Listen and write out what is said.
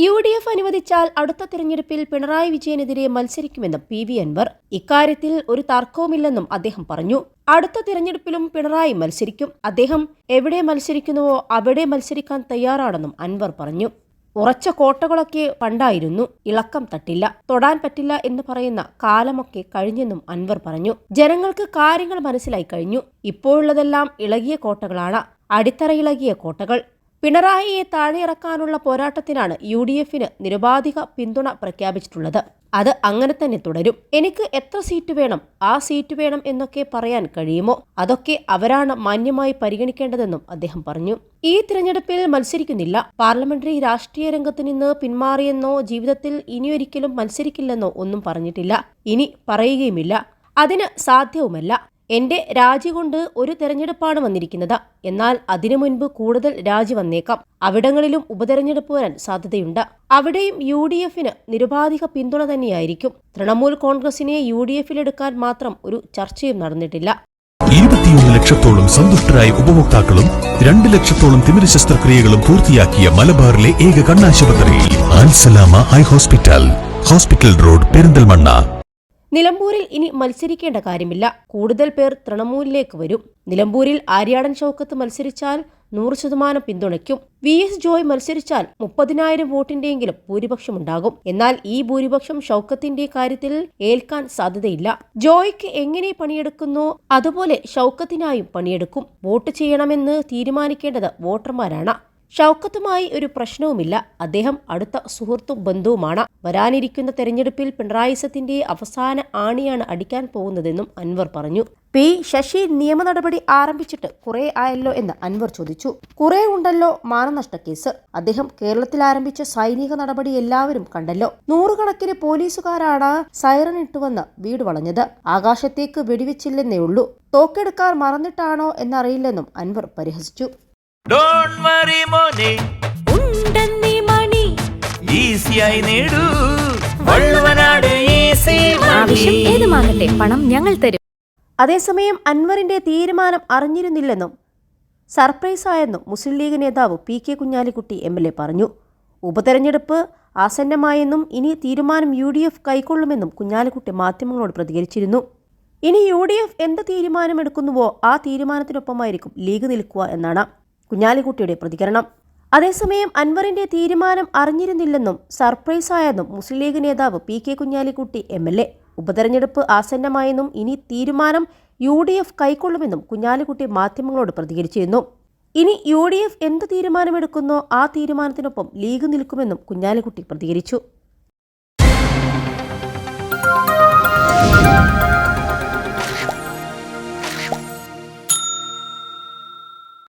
UDF അനുവദിച്ചാൽ അടുത്ത തിരഞ്ഞെടുപ്പിൽ പിണറായി വിജയനെതിരെ മത്സരിക്കുമെന്നും PV അൻവർ. ഇക്കാര്യത്തിൽ ഒരു തർക്കവുമില്ലെന്നും അദ്ദേഹം പറഞ്ഞു. അടുത്ത തിരഞ്ഞെടുപ്പിലും പിണറായി മത്സരിക്കും. അദ്ദേഹം എവിടെ മത്സരിക്കുന്നുവോ അവിടെ മത്സരിക്കാൻ തയ്യാറാണെന്നും അൻവർ പറഞ്ഞു. ഉറച്ച കോട്ടകളൊക്കെ പണ്ടായിരുന്നു, ഇളക്കം തട്ടില്ല, തൊടാൻ പറ്റില്ല എന്ന് പറയുന്ന കാലമൊക്കെ കഴിഞ്ഞെന്നും അൻവർ പറഞ്ഞു. ജനങ്ങൾക്ക് കാര്യങ്ങൾ മനസ്സിലായി കഴിഞ്ഞു. ഇപ്പോഴുള്ളതെല്ലാം ഇളകിയ കോട്ടകളാണ്, അടിത്തറയിളകിയ കോട്ടകൾ. പിണറായിയെ താഴെയിറക്കാനുള്ള പോരാട്ടത്തിനാണ് UDFന് നിരുപാധിക പിന്തുണ പ്രഖ്യാപിച്ചിട്ടുള്ളത്. അത് അങ്ങനെ തന്നെ തുടരും. എനിക്ക് എത്ര സീറ്റ് വേണം, ആ സീറ്റ് വേണം എന്നൊക്കെ പറയാൻ കഴിയുമോ? അതൊക്കെ അവരാണ് മാന്യമായി പരിഗണിക്കേണ്ടതെന്നും അദ്ദേഹം പറഞ്ഞു. ഈ തിരഞ്ഞെടുപ്പിൽ മത്സരിക്കുന്നില്ല. പാർലമെന്ററി രാഷ്ട്രീയ രംഗത്ത് നിന്ന് പിന്മാറിയെന്നോ ജീവിതത്തിൽ ഇനിയൊരിക്കലും മത്സരിക്കില്ലെന്നോ ഒന്നും പറഞ്ഞിട്ടില്ല. ഇനി പറയുകയുമില്ല. അതിന് സാധ്യവുമല്ല. എന്റെ രാജി കൊണ്ട് ഒരു തെരഞ്ഞെടുപ്പാണ് വന്നിരിക്കുന്നത്. എന്നാൽ അതിനു മുൻപ് കൂടുതൽ രാജി വന്നേക്കാം. അവിടങ്ങളിലും ഉപതെരഞ്ഞെടുപ്പ് വരാൻ സാധ്യതയുണ്ട്. അവിടെയും UDFന് നിരുപാധിക പിന്തുണ തന്നെയായിരിക്കും. തൃണമൂൽ കോൺഗ്രസിനെ UDFിലെടുക്കാൻ മാത്രം ഒരു ചർച്ചയും നടന്നിട്ടില്ല. 21 ലക്ഷത്തോളം സന്തുഷ്ടരായ ഉപഭോക്താക്കളും 2 ലക്ഷത്തോളം തിമിര ശസ്ത്രക്രിയകളും പൂർത്തിയാക്കിയ മലബാറിലെ ഏക കണ്ണാശുപത്രി Ansalama eye hospital, hospital road, Perinthalmanna. നിലമ്പൂരിൽ ഇനി മത്സരിക്കേണ്ട കാര്യമില്ല. കൂടുതൽ പേർ തൃണമൂലിലേക്ക് വരും. നിലമ്പൂരിൽ ആര്യാടൻ ഷൗക്കത്ത് മത്സരിച്ചാൽ 100% പിന്തുണയ്ക്കും. VS ജോയ് മത്സരിച്ചാൽ 30,000 വോട്ടിന്റെയെങ്കിലും ഭൂരിപക്ഷമുണ്ടാകും. എന്നാൽ ഈ ഭൂരിപക്ഷം ഷൗക്കത്തിന്റെ കാര്യത്തിൽ ഏൽക്കാൻ സാധ്യതയില്ല. ജോയ്ക്ക് എങ്ങനെ പണിയെടുക്കുന്നോ അതുപോലെ ഷൗക്കത്തിനായും പണിയെടുക്കും. വോട്ട് ചെയ്യണമെന്ന് തീരുമാനിക്കേണ്ടത് വോട്ടർമാരാണ്. ഷൗക്കത്തുമായി ഒരു പ്രശ്നവുമില്ല. അദ്ദേഹം അടുത്ത സുഹൃത്തും ബന്ധുവുമാണ്. വരാനിരിക്കുന്ന തെരഞ്ഞെടുപ്പിൽ പിണറായിസത്തിന്റെ അവസാന ആണിയാണ് അടിക്കാൻ പോകുന്നതെന്നും അൻവർ പറഞ്ഞു. P. ശശി നിയമ നടപടി ആരംഭിച്ചിട്ട് കുറെ ആയല്ലോ എന്ന് അൻവർ ചോദിച്ചു. കുറെ ഉണ്ടല്ലോ മാനനഷ്ടക്കേസ്. അദ്ദേഹം കേരളത്തിൽ ആരംഭിച്ച സൈനിക നടപടി എല്ലാവരും കണ്ടല്ലോ. 100 കണക്കിന് പോലീസുകാരാണ് സൈറൻ ഇട്ടുവന്ന് വീട് വളഞ്ഞത്. ആകാശത്തേക്ക് വെടിവെച്ചില്ലെന്നേ ഉള്ളൂ. തോക്കെടുക്കാൻ മറന്നിട്ടാണോ എന്നറിയില്ലെന്നും അൻവർ പരിഹസിച്ചു. Don't worry മോനെ, ഉണ്ടെന്നീ മണി ഈസിയായി നേടൂ വള്ളുവനാട് ഈസി ആവശ്യം ഏതുമാകട്ടെ പണം ഞങ്ങൾ തരും. അതേസമയം അൻവറിന്റെ തീരുമാനം അറിഞ്ഞിരുന്നില്ലെന്നും സർപ്രൈസായെന്നും മുസ്ലിം ലീഗ് നേതാവ് PK കുഞ്ഞാലിക്കുട്ടി MLA പറഞ്ഞു. ഉപതെരഞ്ഞെടുപ്പ് ആസന്നമായെന്നും ഇനി തീരുമാനം UDF കൈക്കൊള്ളുമെന്നും കുഞ്ഞാലിക്കുട്ടി മാധ്യമങ്ങളോട് പ്രതികരിച്ചിരുന്നു. ഇനി UDF എന്ത് തീരുമാനമെടുക്കുന്നുവോ ആ തീരുമാനത്തിനൊപ്പമായിരിക്കും ലീഗ് നിൽക്കുക എന്നാണ് കുഞ്ഞാലിക്കുട്ടിയുടെ പ്രതികരണം. അതേസമയം അൻവറിന്റെ തീരുമാനം അറിഞ്ഞിരുന്നില്ലെന്നും സർപ്രൈസായെന്നും മുസ്ലിം ലീഗ് നേതാവ് PK കുഞ്ഞാലിക്കുട്ടി MLA. ഉപതെരഞ്ഞെടുപ്പ് ആസന്നമായെന്നും ഇനി തീരുമാനം UDF കൈക്കൊള്ളുമെന്നും കുഞ്ഞാലിക്കുട്ടി മാധ്യമങ്ങളോട് പ്രതികരിച്ചിരുന്നു. ഇനി UDF എന്ത് തീരുമാനമെടുക്കുന്നോ ആ തീരുമാനത്തിനൊപ്പം ലീഗ് നിൽക്കുമെന്നും കുഞ്ഞാലിക്കുട്ടി പ്രതികരിച്ചു.